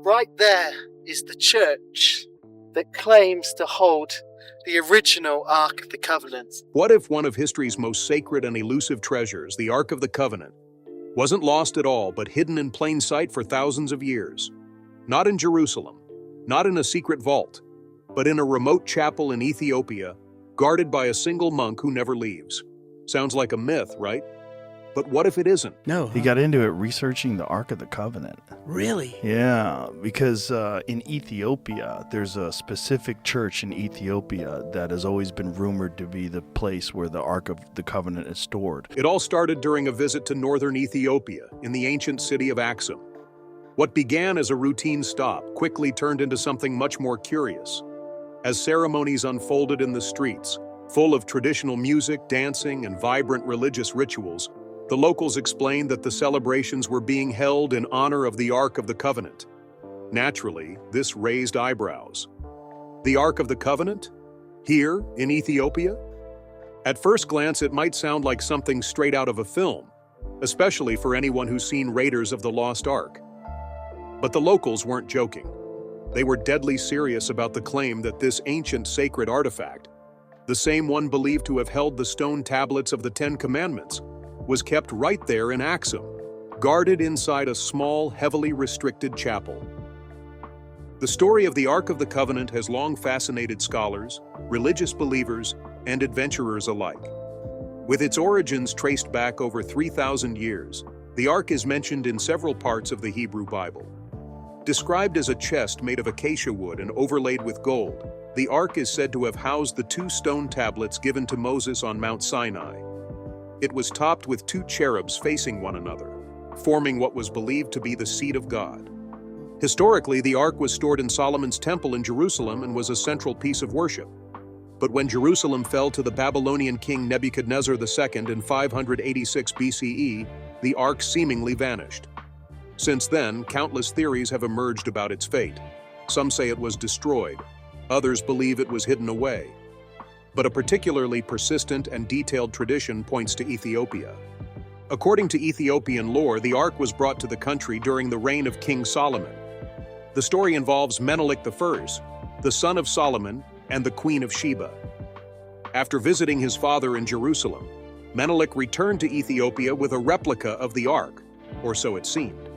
Right there is the church that claims to hold the original Ark of the Covenant. What if one of history's most sacred and elusive treasures, the Ark of the Covenant, wasn't lost at all but hidden in plain sight for thousands of years? Not in Jerusalem, not in a secret vault, but in a remote chapel in Ethiopia, guarded by a single monk who never leaves. Sounds like a myth, right? But what if it isn't? No. He got into it researching the Ark of the Covenant. Really? Yeah, because in Ethiopia, there's a specific church in Ethiopia that has always been rumored to be the place where the Ark of the Covenant is stored. It all started during a visit to northern Ethiopia in the ancient city of Axum. What began as a routine stop quickly turned into something much more curious. As ceremonies unfolded in the streets, full of traditional music, dancing, and vibrant religious rituals, the locals explained that the celebrations were being held in honor of the Ark of the Covenant. Naturally, this raised eyebrows. The Ark of the Covenant? Here, in Ethiopia? At first glance, it might sound like something straight out of a film, especially for anyone who's seen Raiders of the Lost Ark. But the locals weren't joking. They were deadly serious about the claim that this ancient sacred artifact, the same one believed to have held the stone tablets of the Ten Commandments, was kept right there in Axum, guarded inside a small, heavily restricted chapel. The story of the Ark of the Covenant has long fascinated scholars, religious believers, and adventurers alike. With its origins traced back over 3,000 years, the Ark is mentioned in several parts of the Hebrew Bible. Described as a chest made of acacia wood and overlaid with gold, the Ark is said to have housed the 2 stone tablets given to Moses on Mount Sinai. It was topped with 2 cherubs facing one another, forming what was believed to be the seat of God. Historically, the Ark was stored in Solomon's temple in Jerusalem and was a central piece of worship. But when Jerusalem fell to the Babylonian king Nebuchadnezzar II in 586 BCE, the Ark seemingly vanished. Since then, countless theories have emerged about its fate. Some say it was destroyed. Others believe it was hidden away. But a particularly persistent and detailed tradition points to Ethiopia. According to Ethiopian lore, the Ark was brought to the country during the reign of King Solomon. The story involves Menelik I, the son of Solomon, and the Queen of Sheba. After visiting his father in Jerusalem, Menelik returned to Ethiopia with a replica of the Ark, or so it seemed.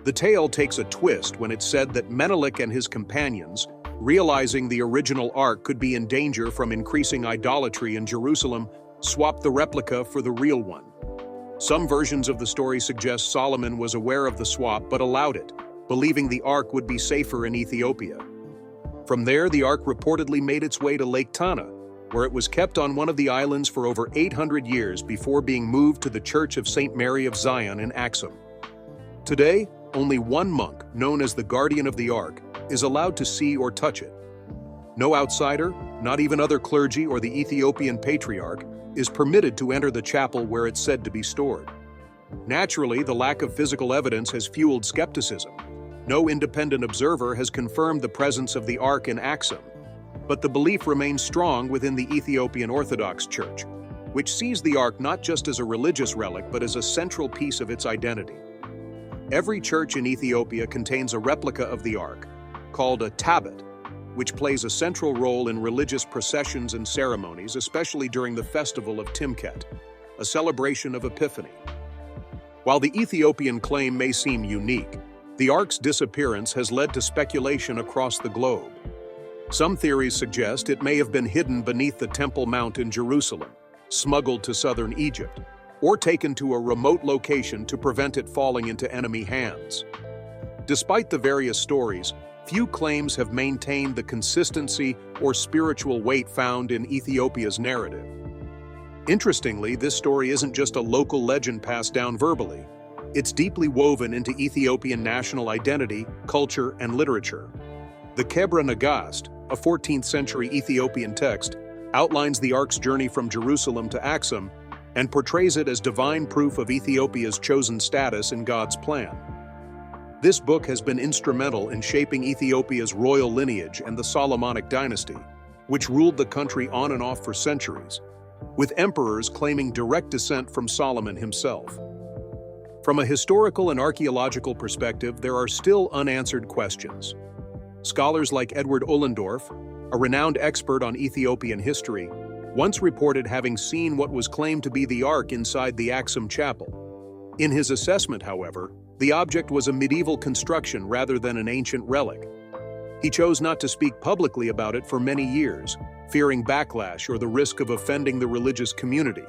The tale takes a twist when it's said that Menelik and his companions, realizing the original Ark could be in danger from increasing idolatry in Jerusalem, swapped the replica for the real one. Some versions of the story suggest Solomon was aware of the swap but allowed it, believing the Ark would be safer in Ethiopia. From there, the Ark reportedly made its way to Lake Tana, where it was kept on one of the islands for over 800 years before being moved to the Church of St. Mary of Zion in Axum. Today, only one monk, known as the Guardian of the Ark, is allowed to see or touch it. No outsider, not even other clergy or the Ethiopian patriarch, is permitted to enter the chapel where it's said to be stored. Naturally, the lack of physical evidence has fueled skepticism. No independent observer has confirmed the presence of the Ark in Axum, but the belief remains strong within the Ethiopian Orthodox Church, which sees the Ark not just as a religious relic but as a central piece of its identity. Every church in Ethiopia contains a replica of the Ark, called a tablet, which plays a central role in religious processions and ceremonies, especially during the festival of Timket, a celebration of Epiphany. While the Ethiopian claim may seem unique, the Ark's disappearance has led to speculation across the globe. Some theories suggest it may have been hidden beneath the Temple Mount in Jerusalem, smuggled to southern Egypt, or taken to a remote location to prevent it falling into enemy hands. Despite the various stories, few claims have maintained the consistency or spiritual weight found in Ethiopia's narrative. Interestingly, this story isn't just a local legend passed down verbally. It's deeply woven into Ethiopian national identity, culture, and literature. The Kebra Nagast, a 14th century Ethiopian text, outlines the Ark's journey from Jerusalem to Axum and portrays it as divine proof of Ethiopia's chosen status in God's plan. This book has been instrumental in shaping Ethiopia's royal lineage and the Solomonic dynasty, which ruled the country on and off for centuries, with emperors claiming direct descent from Solomon himself. From a historical and archaeological perspective, there are still unanswered questions. Scholars like Edward Ullendorf, a renowned expert on Ethiopian history, once reported having seen what was claimed to be the Ark inside the Axum chapel. In his assessment, however, the object was a medieval construction rather than an ancient relic. He chose not to speak publicly about it for many years, fearing backlash or the risk of offending the religious community.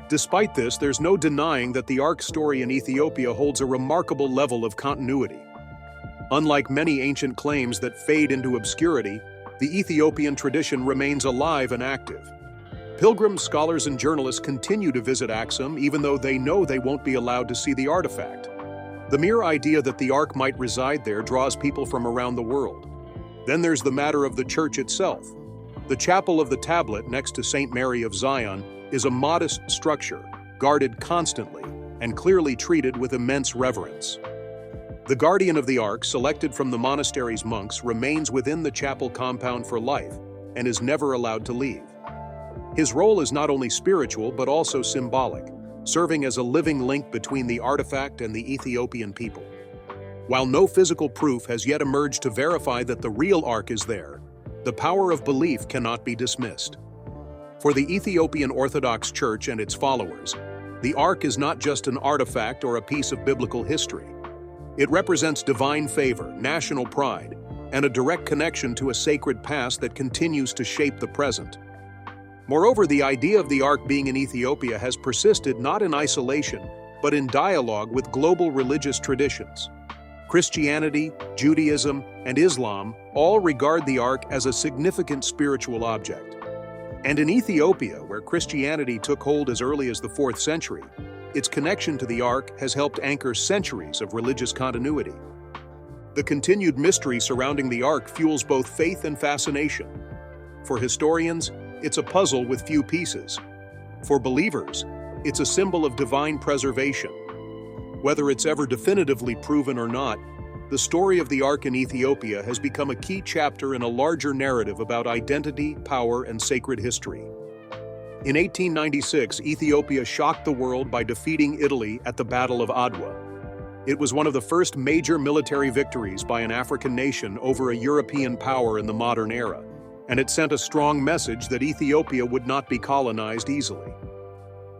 Despite this, there's no denying that the Ark story in Ethiopia holds a remarkable level of continuity. Unlike many ancient claims that fade into obscurity, the Ethiopian tradition remains alive and active. Pilgrims, scholars, and journalists continue to visit Axum even though they know they won't be allowed to see the artifact. The mere idea that the Ark might reside there draws people from around the world. Then there's the matter of the church itself. The Chapel of the Tablet next to St. Mary of Zion is a modest structure, guarded constantly, and clearly treated with immense reverence. The guardian of the Ark, selected from the monastery's monks, remains within the chapel compound for life and is never allowed to leave. His role is not only spiritual but also symbolic, serving as a living link between the artifact and the Ethiopian people. While no physical proof has yet emerged to verify that the real Ark is there, the power of belief cannot be dismissed. For the Ethiopian Orthodox Church and its followers, the Ark is not just an artifact or a piece of biblical history. It represents divine favor, national pride, and a direct connection to a sacred past that continues to shape the present. Moreover, the idea of the Ark being in Ethiopia has persisted not in isolation, but in dialogue with global religious traditions. Christianity, Judaism, and Islam all regard the Ark as a significant spiritual object. And in Ethiopia, where Christianity took hold as early as the 4th century, its connection to the Ark has helped anchor centuries of religious continuity. The continued mystery surrounding the Ark fuels both faith and fascination. For historians, it's a puzzle with few pieces. For believers, it's a symbol of divine preservation. Whether it's ever definitively proven or not, the story of the Ark in Ethiopia has become a key chapter in a larger narrative about identity, power, and sacred history. In 1896, Ethiopia shocked the world by defeating Italy at the Battle of Adwa. It was one of the first major military victories by an African nation over a European power in the modern era, and it sent a strong message that Ethiopia would not be colonized easily.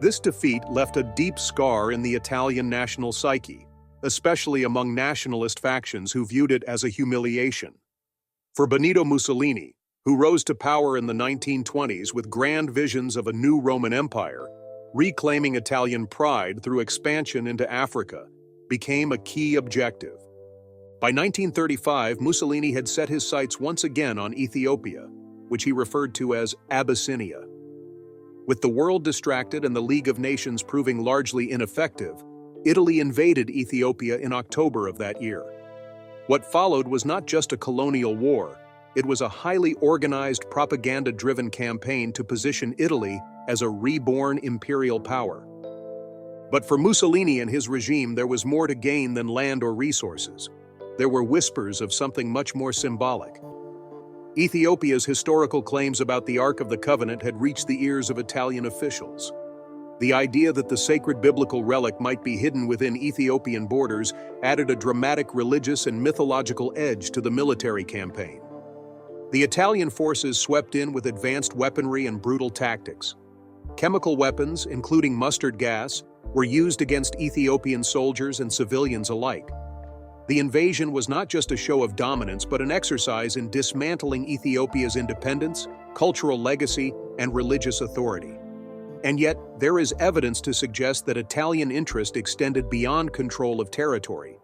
This defeat left a deep scar in the Italian national psyche, especially among nationalist factions who viewed it as a humiliation. For Benito Mussolini, who rose to power in the 1920s with grand visions of a new Roman Empire, reclaiming Italian pride through expansion into Africa became a key objective. By 1935, Mussolini had set his sights once again on Ethiopia, which he referred to as Abyssinia. With the world distracted and the League of Nations proving largely ineffective, Italy invaded Ethiopia in October of that year. What followed was not just a colonial war, it was a highly organized, propaganda-driven campaign to position Italy as a reborn imperial power. But for Mussolini and his regime, there was more to gain than land or resources. There were whispers of something much more symbolic. Ethiopia's historical claims about the Ark of the Covenant had reached the ears of Italian officials. The idea that the sacred biblical relic might be hidden within Ethiopian borders added a dramatic religious and mythological edge to the military campaign. The Italian forces swept in with advanced weaponry and brutal tactics. Chemical weapons, including mustard gas, were used against Ethiopian soldiers and civilians alike. The invasion was not just a show of dominance, but an exercise in dismantling Ethiopia's independence, cultural legacy, and religious authority. And yet, there is evidence to suggest that Italian interest extended beyond control of territory.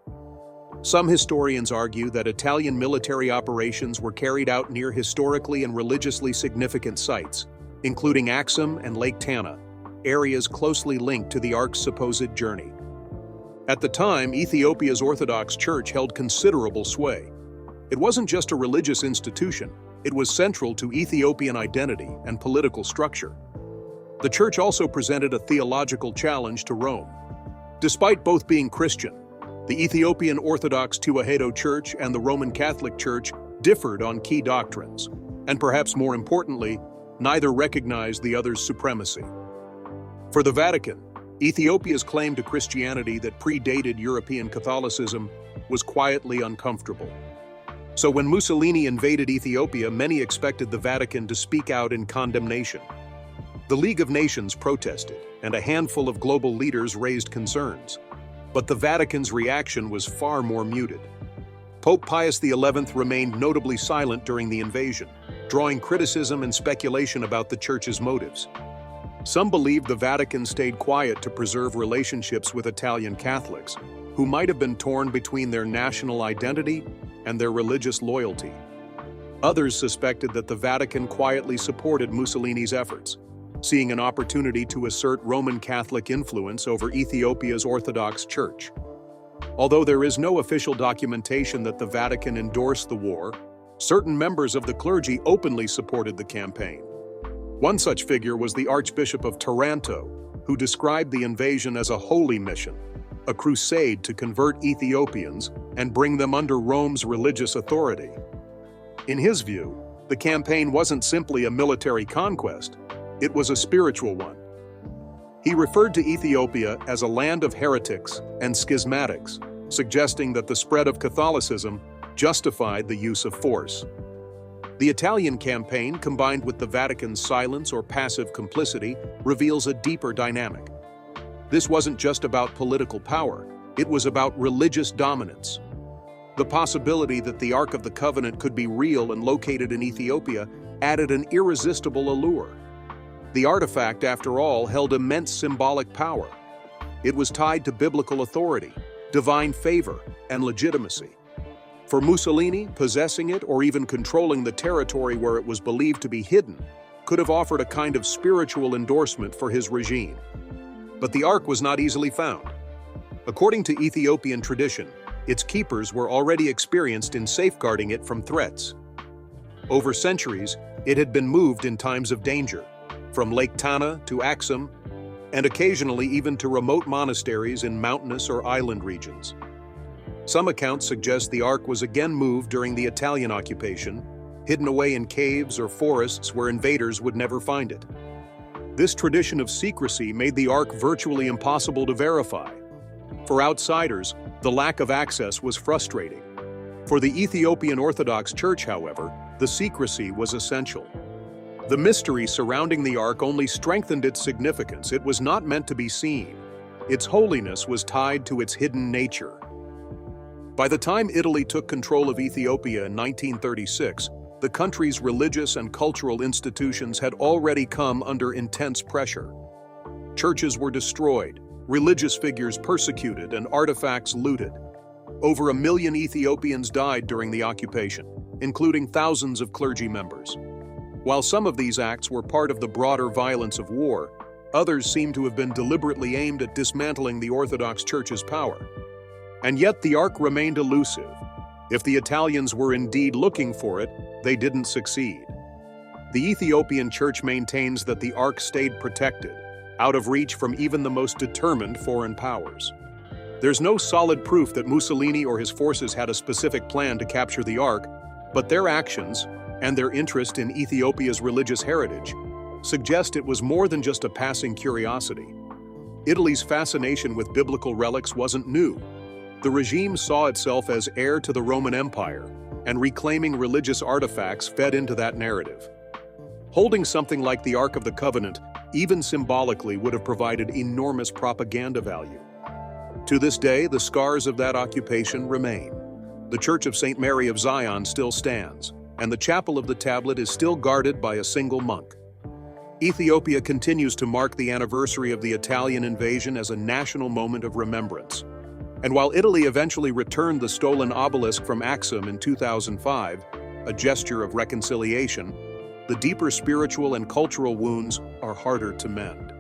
Some historians argue that Italian military operations were carried out near historically and religiously significant sites, including Axum and Lake Tana, areas closely linked to the Ark's supposed journey. At the time, Ethiopia's Orthodox Church held considerable sway. It wasn't just a religious institution, it was central to Ethiopian identity and political structure. The church also presented a theological challenge to Rome. Despite both being Christian, the Ethiopian Orthodox Tewahedo Church and the Roman Catholic Church differed on key doctrines, and perhaps more importantly, neither recognized the other's supremacy. For the Vatican, Ethiopia's claim to Christianity that predated European Catholicism was quietly uncomfortable. So when Mussolini invaded Ethiopia, many expected the Vatican to speak out in condemnation. The League of Nations protested, and a handful of global leaders raised concerns. But the Vatican's reaction was far more muted. Pope Pius XI remained notably silent during the invasion, drawing criticism and speculation about the Church's motives. Some believed the Vatican stayed quiet to preserve relationships with Italian Catholics, who might have been torn between their national identity and their religious loyalty. Others suspected that the Vatican quietly supported Mussolini's efforts, seeing an opportunity to assert Roman Catholic influence over Ethiopia's Orthodox Church. Although there is no official documentation that the Vatican endorsed the war, certain members of the clergy openly supported the campaign. One such figure was the Archbishop of Taranto, who described the invasion as a holy mission, a crusade to convert Ethiopians and bring them under Rome's religious authority. In his view, the campaign wasn't simply a military conquest, it was a spiritual one. He referred to Ethiopia as a land of heretics and schismatics, suggesting that the spread of Catholicism justified the use of force. The Italian campaign, combined with the Vatican's silence or passive complicity, reveals a deeper dynamic. This wasn't just about political power, it was about religious dominance. The possibility that the Ark of the Covenant could be real and located in Ethiopia added an irresistible allure. The artifact, after all, held immense symbolic power. It was tied to biblical authority, divine favor, and legitimacy. For Mussolini, possessing it or even controlling the territory where it was believed to be hidden could have offered a kind of spiritual endorsement for his regime. But the Ark was not easily found. According to Ethiopian tradition, its keepers were already experienced in safeguarding it from threats. Over centuries, it had been moved in times of danger, from Lake Tana to Axum, and occasionally even to remote monasteries in mountainous or island regions. Some accounts suggest the Ark was again moved during the Italian occupation, hidden away in caves or forests where invaders would never find it. This tradition of secrecy made the Ark virtually impossible to verify. For outsiders, the lack of access was frustrating. For the Ethiopian Orthodox Church, however, the secrecy was essential. The mystery surrounding the Ark only strengthened its significance. It was not meant to be seen. Its holiness was tied to its hidden nature. By the time Italy took control of Ethiopia in 1936, the country's religious and cultural institutions had already come under intense pressure. Churches were destroyed, religious figures persecuted, and artifacts looted. Over 1 million Ethiopians died during the occupation, including thousands of clergy members. While some of these acts were part of the broader violence of war, others seem to have been deliberately aimed at dismantling the Orthodox Church's power. And yet the Ark remained elusive. If the Italians were indeed looking for it, they didn't succeed. The Ethiopian Church maintains that the Ark stayed protected, out of reach from even the most determined foreign powers. There's no solid proof that Mussolini or his forces had a specific plan to capture the Ark, but their actions, and their interest in Ethiopia's religious heritage, suggest it was more than just a passing curiosity. Italy's fascination with biblical relics wasn't new. The regime saw itself as heir to the Roman Empire, and reclaiming religious artifacts fed into that narrative. Holding something like the Ark of the Covenant, even symbolically, would have provided enormous propaganda value. To this day, the scars of that occupation remain. The Church of St. Mary of Zion still stands, and the Chapel of the Tablet is still guarded by a single monk. Ethiopia continues to mark the anniversary of the Italian invasion as a national moment of remembrance. And while Italy eventually returned the stolen obelisk from Axum in 2005, a gesture of reconciliation, the deeper spiritual and cultural wounds are harder to mend.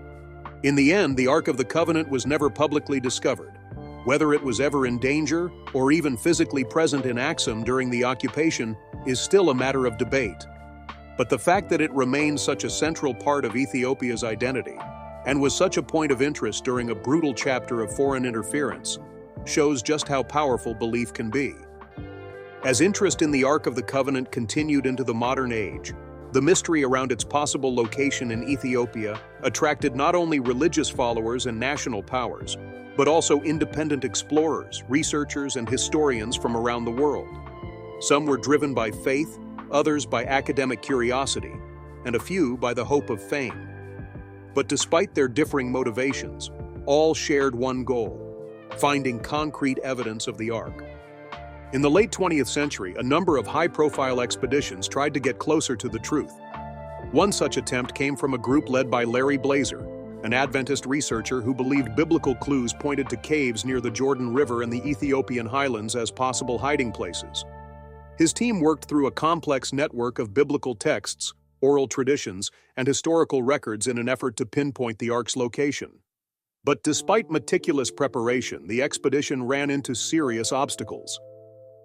In the end, the Ark of the Covenant was never publicly discovered. Whether it was ever in danger or even physically present in Axum during the occupation is still a matter of debate. But the fact that it remains such a central part of Ethiopia's identity and was such a point of interest during a brutal chapter of foreign interference shows just how powerful belief can be. As interest in the Ark of the Covenant continued into the modern age, The mystery around its possible location in Ethiopia attracted not only religious followers and national powers, but also independent explorers, researchers, and historians from around the world. Some were driven by faith, others by academic curiosity, and a few by the hope of fame. But despite their differing motivations, all shared one goal: finding concrete evidence of the Ark. In the late 20th century, a number of high-profile expeditions tried to get closer to the truth. One such attempt came from a group led by Larry Blazer, an Adventist researcher who believed biblical clues pointed to caves near the Jordan River and the Ethiopian highlands as possible hiding places. His team worked through a complex network of biblical texts, oral traditions, and historical records in an effort to pinpoint the Ark's location. But despite meticulous preparation, the expedition ran into serious obstacles.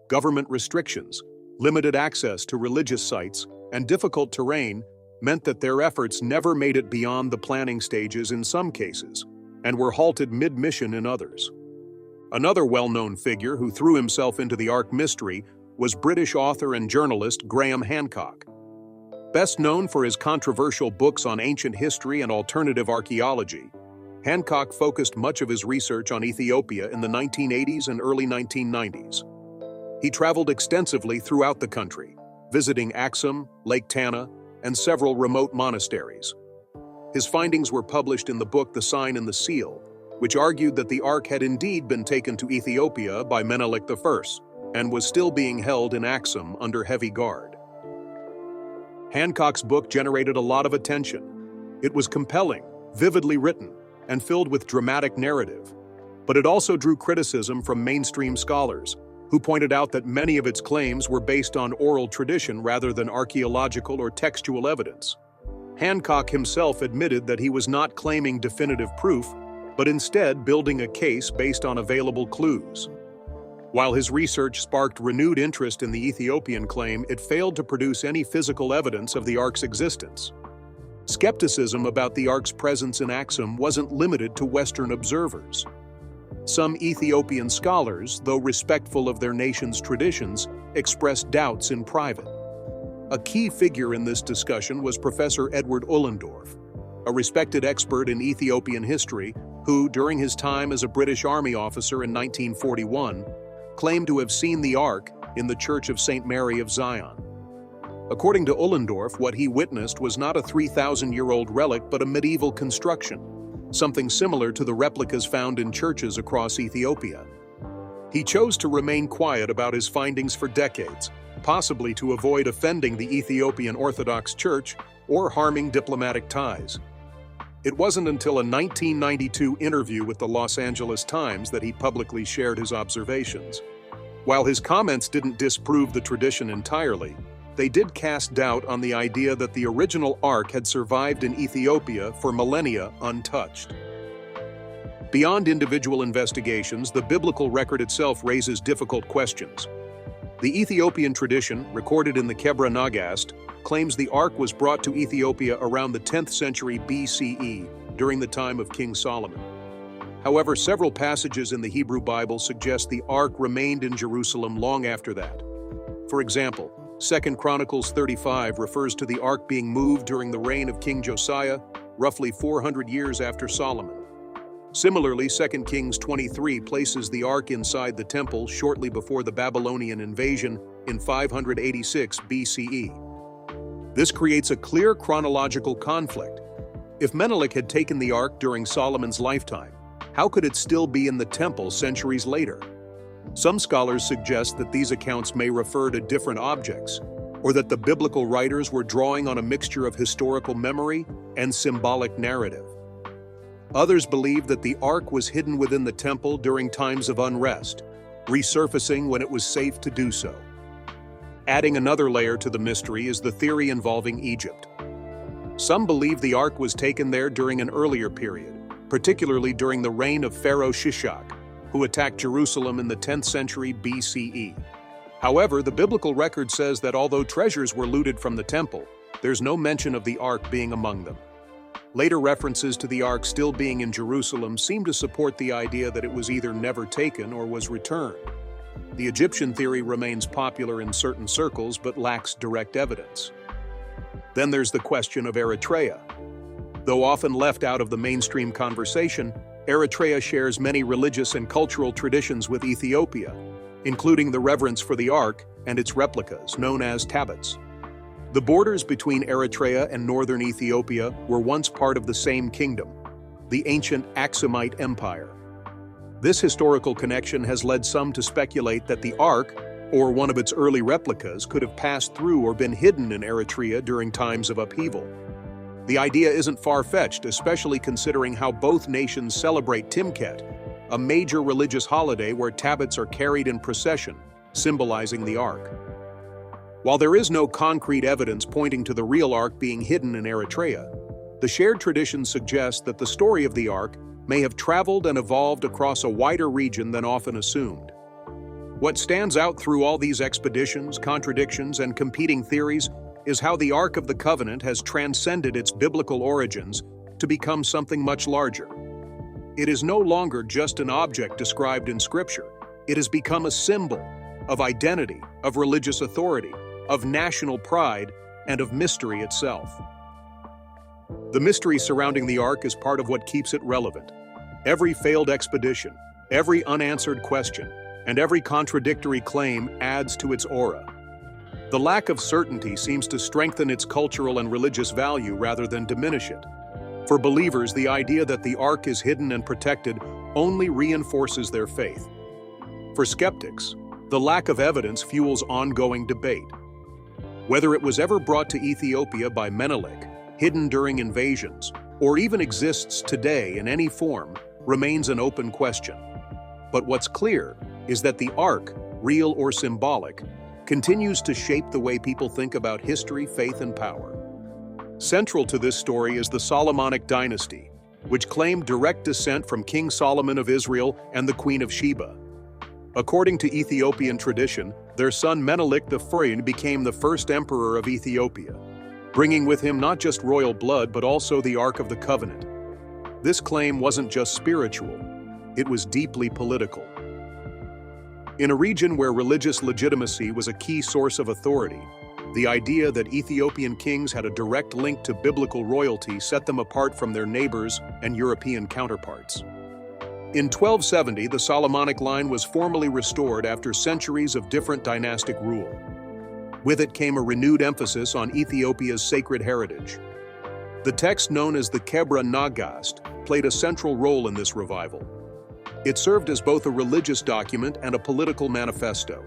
Government restrictions, limited access to religious sites, and difficult terrain meant that their efforts never made it beyond the planning stages in some cases, and were halted mid-mission in others. Another well-known figure who threw himself into the Ark mystery was British author and journalist Graham Hancock. Best known for his controversial books on ancient history and alternative archaeology, Hancock focused much of his research on Ethiopia in the 1980s and early 1990s. He traveled extensively throughout the country, visiting Axum, Lake Tana, and several remote monasteries. His findings were published in the book The Sign and the Seal, which argued that the Ark had indeed been taken to Ethiopia by Menelik I and was still being held in Axum under heavy guard. Hancock's book generated a lot of attention. It was compelling, vividly written, and filled with dramatic narrative. But it also drew criticism from mainstream scholars, who pointed out that many of its claims were based on oral tradition rather than archaeological or textual evidence. Hancock himself admitted that he was not claiming definitive proof, but instead building a case based on available clues. While his research sparked renewed interest in the Ethiopian claim, it failed to produce any physical evidence of the Ark's existence. Skepticism about the Ark's presence in Axum wasn't limited to Western observers. Some Ethiopian scholars, though respectful of their nation's traditions, expressed doubts in private. A key figure in this discussion was Professor Edward Ullendorf, a respected expert in Ethiopian history who, during his time as a British Army officer in 1941, claimed to have seen the Ark in the Church of St. Mary of Zion. According to Ullendorf, what he witnessed was not a 3,000-year-old relic but a medieval construction, something similar to the replicas found in churches across Ethiopia. He chose to remain quiet about his findings for decades, possibly to avoid offending the Ethiopian Orthodox Church or harming diplomatic ties. It wasn't until a 1992 interview with the Los Angeles Times that he publicly shared his observations. While his comments didn't disprove the tradition entirely, they did cast doubt on the idea that the original Ark had survived in Ethiopia for millennia untouched. Beyond individual investigations, the biblical record itself raises difficult questions. The Ethiopian tradition, recorded in the Kebra Nagast, claims the Ark was brought to Ethiopia around the 10th century BCE, during the time of King Solomon. However, several passages in the Hebrew Bible suggest the Ark remained in Jerusalem long after that. For example, 2 Chronicles 35 refers to the Ark being moved during the reign of King Josiah, roughly 400 years after Solomon. Similarly, 2 Kings 23 places the Ark inside the temple shortly before the Babylonian invasion in 586 BCE. This creates a clear chronological conflict. If Menelik had taken the Ark during Solomon's lifetime, how could it still be in the temple centuries later? Some scholars suggest that these accounts may refer to different objects, or that the biblical writers were drawing on a mixture of historical memory and symbolic narrative. Others believe that the Ark was hidden within the temple during times of unrest, resurfacing when it was safe to do so. Adding another layer to the mystery is the theory involving Egypt. Some believe the Ark was taken there during an earlier period, particularly during the reign of Pharaoh Shishak, who attacked Jerusalem in the 10th century BCE. However, the biblical record says that although treasures were looted from the temple, there's no mention of the Ark being among them. Later references to the Ark still being in Jerusalem seem to support the idea that it was either never taken or was returned. The Egyptian theory remains popular in certain circles but lacks direct evidence. Then there's the question of Eritrea. Though often left out of the mainstream conversation, Eritrea shares many religious and cultural traditions with Ethiopia, including the reverence for the Ark and its replicas, known as tablets. The borders between Eritrea and northern Ethiopia were once part of the same kingdom, the ancient Axumite Empire. This historical connection has led some to speculate that the Ark, or one of its early replicas, could have passed through or been hidden in Eritrea during times of upheaval. The idea isn't far-fetched, especially considering how both nations celebrate Timket, a major religious holiday where tablets are carried in procession, symbolizing the Ark. While there is no concrete evidence pointing to the real Ark being hidden in Eritrea, the shared tradition suggests that the story of the Ark may have traveled and evolved across a wider region than often assumed. What stands out through all these expeditions, contradictions, and competing theories is how the Ark of the Covenant has transcended its biblical origins to become something much larger. It is no longer just an object described in Scripture. It has become a symbol of identity, of religious authority, of national pride, and of mystery itself. The mystery surrounding the Ark is part of what keeps it relevant. Every failed expedition, every unanswered question, and every contradictory claim adds to its aura. The lack of certainty seems to strengthen its cultural and religious value rather than diminish it. For believers, the idea that the Ark is hidden and protected only reinforces their faith. For skeptics, the lack of evidence fuels ongoing debate. Whether it was ever brought to Ethiopia by Menelik, hidden during invasions, or even exists today in any form, remains an open question. But what's clear is that the Ark, real or symbolic, continues to shape the way people think about history, faith, and power. Central to this story is the Solomonic dynasty, which claimed direct descent from King Solomon of Israel and the Queen of Sheba. According to Ethiopian tradition, their son Menelik I became the first emperor of Ethiopia, bringing with him not just royal blood but also the Ark of the Covenant. This claim wasn't just spiritual, it was deeply political. In a region where religious legitimacy was a key source of authority, the idea that Ethiopian kings had a direct link to biblical royalty set them apart from their neighbors and European counterparts. In 1270, the Solomonic line was formally restored after centuries of different dynastic rule. With it came a renewed emphasis on Ethiopia's sacred heritage. The text known as the Kebra Nagast played a central role in this revival. It served as both a religious document and a political manifesto.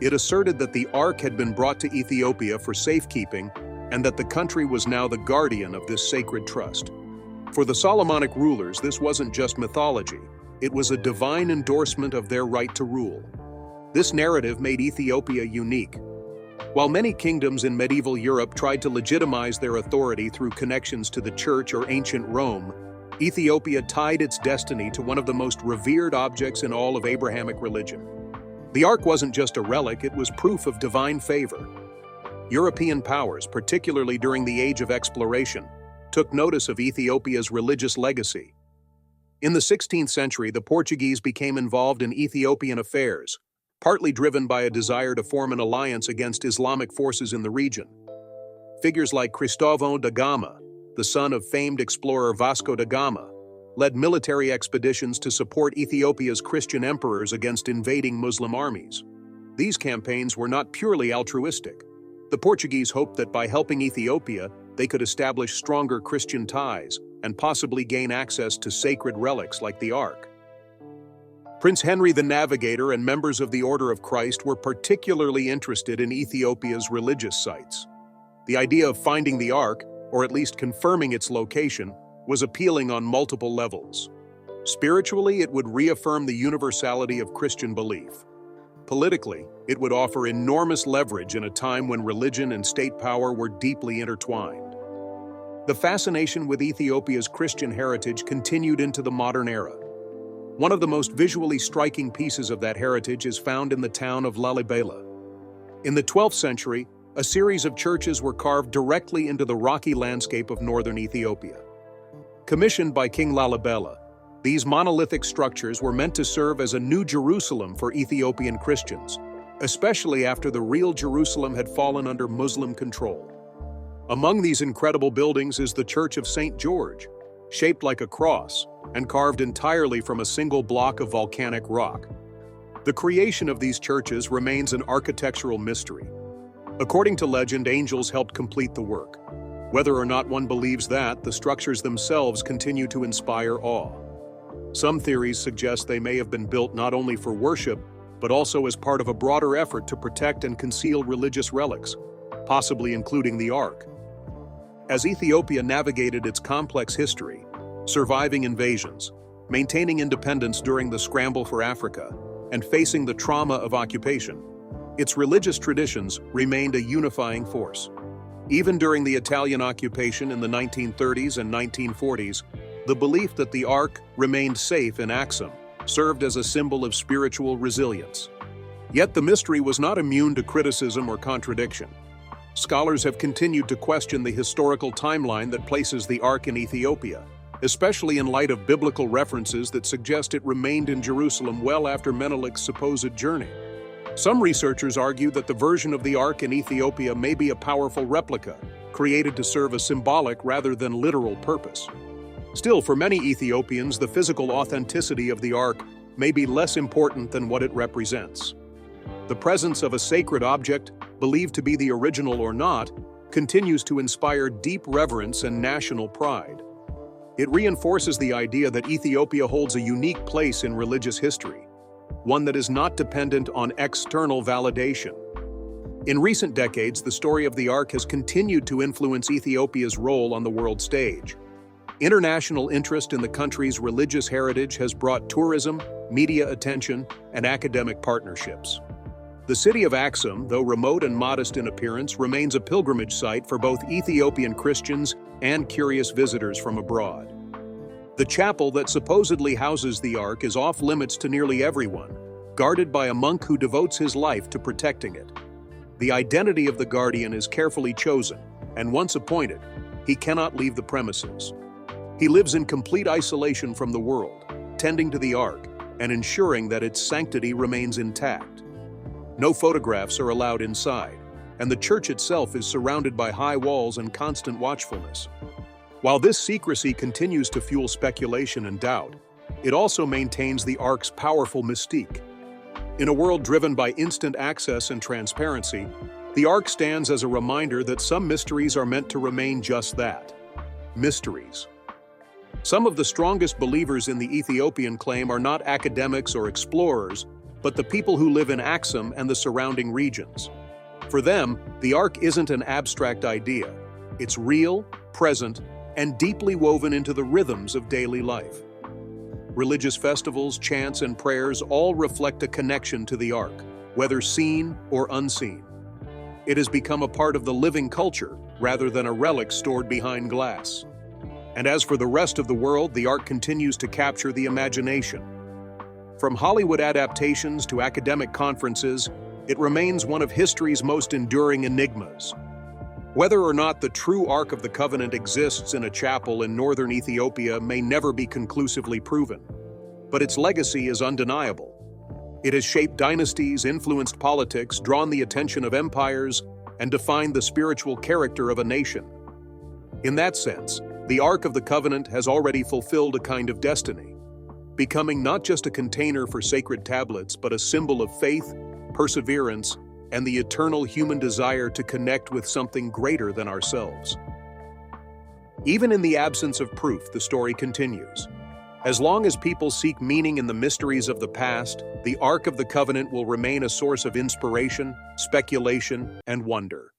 It asserted that the Ark had been brought to Ethiopia for safekeeping and that the country was now the guardian of this sacred trust. For the Solomonic rulers, this wasn't just mythology. It was a divine endorsement of their right to rule. This narrative made Ethiopia unique. While many kingdoms in medieval Europe tried to legitimize their authority through connections to the Church or ancient Rome, Ethiopia tied its destiny to one of the most revered objects in all of Abrahamic religion. The Ark wasn't just a relic, it was proof of divine favor. European powers, particularly during the Age of Exploration, took notice of Ethiopia's religious legacy. In the 16th century, the Portuguese became involved in Ethiopian affairs, partly driven by a desire to form an alliance against Islamic forces in the region. Figures like Cristóvão da Gama, the son of famed explorer Vasco da Gama, led military expeditions to support Ethiopia's Christian emperors against invading Muslim armies. These campaigns were not purely altruistic. The Portuguese hoped that by helping Ethiopia, they could establish stronger Christian ties and possibly gain access to sacred relics like the Ark. Prince Henry the Navigator and members of the Order of Christ were particularly interested in Ethiopia's religious sites. The idea of finding the Ark, or at least confirming its location, was appealing on multiple levels. Spiritually, it would reaffirm the universality of Christian belief. Politically, it would offer enormous leverage in a time when religion and state power were deeply intertwined. The fascination with Ethiopia's Christian heritage continued into the modern era. One of the most visually striking pieces of that heritage is found in the town of Lalibela. In the 12th century, a series of churches were carved directly into the rocky landscape of northern Ethiopia. Commissioned by King Lalibela, these monolithic structures were meant to serve as a new Jerusalem for Ethiopian Christians, especially after the real Jerusalem had fallen under Muslim control. Among these incredible buildings is the Church of St. George, shaped like a cross and carved entirely from a single block of volcanic rock. The creation of these churches remains an architectural mystery. According to legend, angels helped complete the work. Whether or not one believes that, the structures themselves continue to inspire awe. Some theories suggest they may have been built not only for worship, but also as part of a broader effort to protect and conceal religious relics, possibly including the Ark. As Ethiopia navigated its complex history, surviving invasions, maintaining independence during the scramble for Africa, and facing the trauma of occupation, its religious traditions remained a unifying force. Even during the Italian occupation in the 1930s and 1940s, the belief that the Ark remained safe in Axum served as a symbol of spiritual resilience. Yet the mystery was not immune to criticism or contradiction. Scholars have continued to question the historical timeline that places the Ark in Ethiopia, especially in light of biblical references that suggest it remained in Jerusalem well after Menelik's supposed journey. Some researchers argue that the version of the Ark in Ethiopia may be a powerful replica, created to serve a symbolic rather than literal purpose. Still, for many Ethiopians, the physical authenticity of the Ark may be less important than what it represents. The presence of a sacred object, believed to be the original or not, continues to inspire deep reverence and national pride. It reinforces the idea that Ethiopia holds a unique place in religious history, one that is not dependent on external validation. In recent decades, the story of the Ark has continued to influence Ethiopia's role on the world stage. International interest in the country's religious heritage has brought tourism, media attention, and academic partnerships. The city of Axum, though remote and modest in appearance, remains a pilgrimage site for both Ethiopian Christians and curious visitors from abroad. The chapel that supposedly houses the Ark is off-limits to nearly everyone, guarded by a monk who devotes his life to protecting it. The identity of the guardian is carefully chosen, and once appointed, he cannot leave the premises. He lives in complete isolation from the world, tending to the Ark and ensuring that its sanctity remains intact. No photographs are allowed inside, and the church itself is surrounded by high walls and constant watchfulness. While this secrecy continues to fuel speculation and doubt, it also maintains the Ark's powerful mystique. In a world driven by instant access and transparency, the Ark stands as a reminder that some mysteries are meant to remain just that: mysteries. Some of the strongest believers in the Ethiopian claim are not academics or explorers, but the people who live in Axum and the surrounding regions. For them, the Ark isn't an abstract idea. It's real, present, and deeply woven into the rhythms of daily life. Religious festivals, chants, and prayers all reflect a connection to the Ark, whether seen or unseen. It has become a part of the living culture rather than a relic stored behind glass. And as for the rest of the world, the Ark continues to capture the imagination. From Hollywood adaptations to academic conferences, it remains one of history's most enduring enigmas. Whether or not the true Ark of the Covenant exists in a chapel in northern Ethiopia may never be conclusively proven, but its legacy is undeniable. It has shaped dynasties, influenced politics, drawn the attention of empires, and defined the spiritual character of a nation. In that sense, the Ark of the Covenant has already fulfilled a kind of destiny, becoming not just a container for sacred tablets, but a symbol of faith, perseverance, and the eternal human desire to connect with something greater than ourselves. Even in the absence of proof, the story continues. As long as people seek meaning in the mysteries of the past, the Ark of the Covenant will remain a source of inspiration, speculation, and wonder.